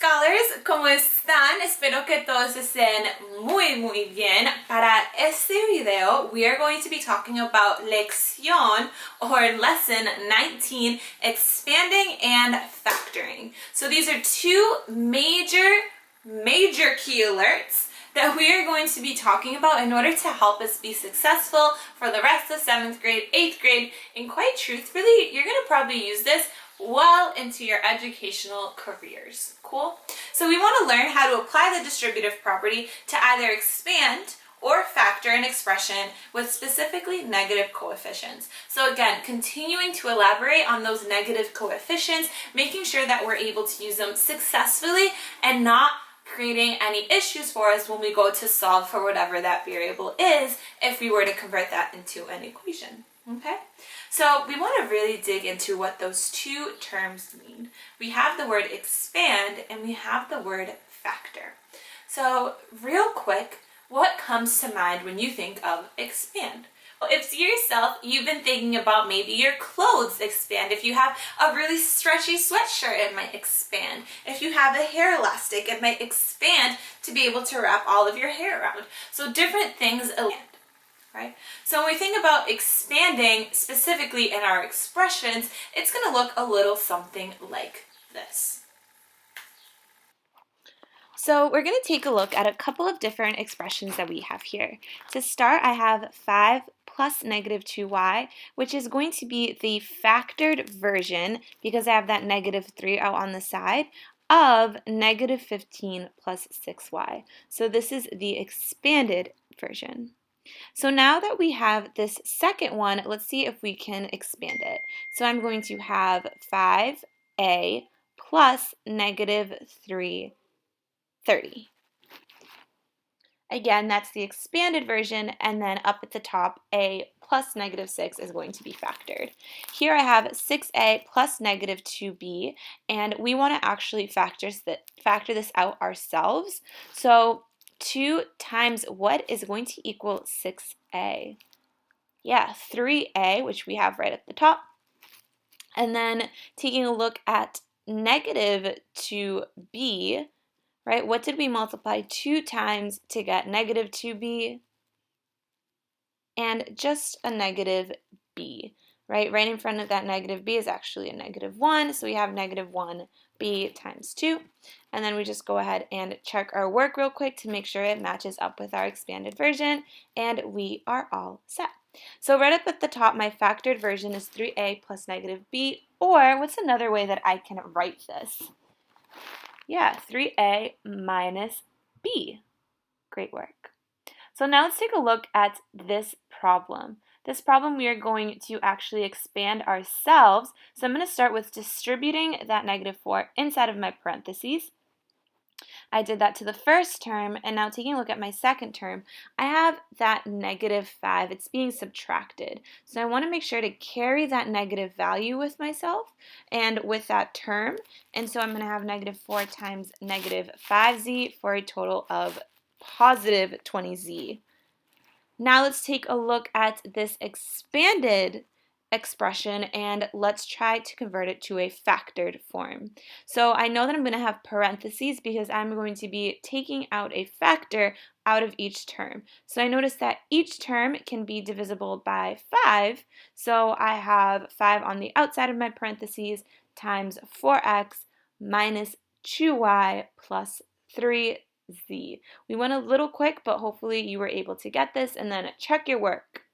Scholars, ¿cómo están? Espero que todos estén muy bien. Para este video, we are going to be talking about lección or lesson 19, expanding and factoring. So these are two major key alerts that we are going to be talking about in order to help us be successful for the rest of 7th grade, 8th grade, and quite truthfully, you're going to probably use this well into your educational careers. Cool? So we want to learn how to apply the distributive property to either expand or factor an expression with specifically negative coefficients. So again, continuing to elaborate on those negative coefficients, making sure that we're able to use them successfully and not creating any issues for us when we go to solve for whatever that variable is if we were to convert that into an equation. Okay? So we want to really dig into what those two terms mean. We have the word expand and we have the word factor. So real quick, what comes to mind when you think of expand? Well, if yourself, you've been thinking about maybe your clothes expand. If you have a really stretchy sweatshirt, it might expand. If you have a hair elastic, it might expand to be able to wrap all of your hair around. So different things expand. Right? So when we think about expanding specifically in our expressions, it's going to look a little something like this. So we're going to take a look at a couple of different expressions that we have here. To start, I have 5 plus negative 2y, which is going to be the factored version, because I have that negative 3 out on the side, of negative 15 plus 6y. So this is the expanded version. So now that we have this second one, let's see if we can expand it. So I'm going to have 5a plus negative 3, 30. Again, that's the expanded version, and then up at the top, a plus negative 6 is going to be factored. Here I have 6a plus negative 2b, and we want to actually factor this out ourselves. So 2 times what is going to equal 6a? Yeah, 3a, which we have right at the top. And then taking a look at negative 2b, right? What did we multiply 2 times to get negative 2b? And just a negative b, right? Right in front of that negative b is actually a negative 1, so we have negative 1b times 2. And then we just go ahead and check our work real quick to make sure it matches up with our expanded version, and we are all set. So right up at the top, my factored version is 3a plus negative b, or what's another way that I can write this? Yeah, 3a minus b. Great work. So now let's take a look at this problem. This problem we are going to actually expand ourselves. So I'm going to start with distributing that negative 4 inside of my parentheses. I did that to the first term, and now taking a look at my second term, I have that negative 5. It's being subtracted. So I want to make sure to carry that negative value with myself and with that term. And so I'm going to have negative 4 times negative 5z for a total of positive 20z. Now let's take a look at this expanded expression, and let's try to convert it to a factored form. So I know that I'm going to have parentheses because I'm going to be taking out a factor out of each term. So I notice that each term can be divisible by 5. So I have 5 on the outside of my parentheses times 4x minus 2y plus 3z. We went a little quick, but hopefully you were able to get this, and then check your work.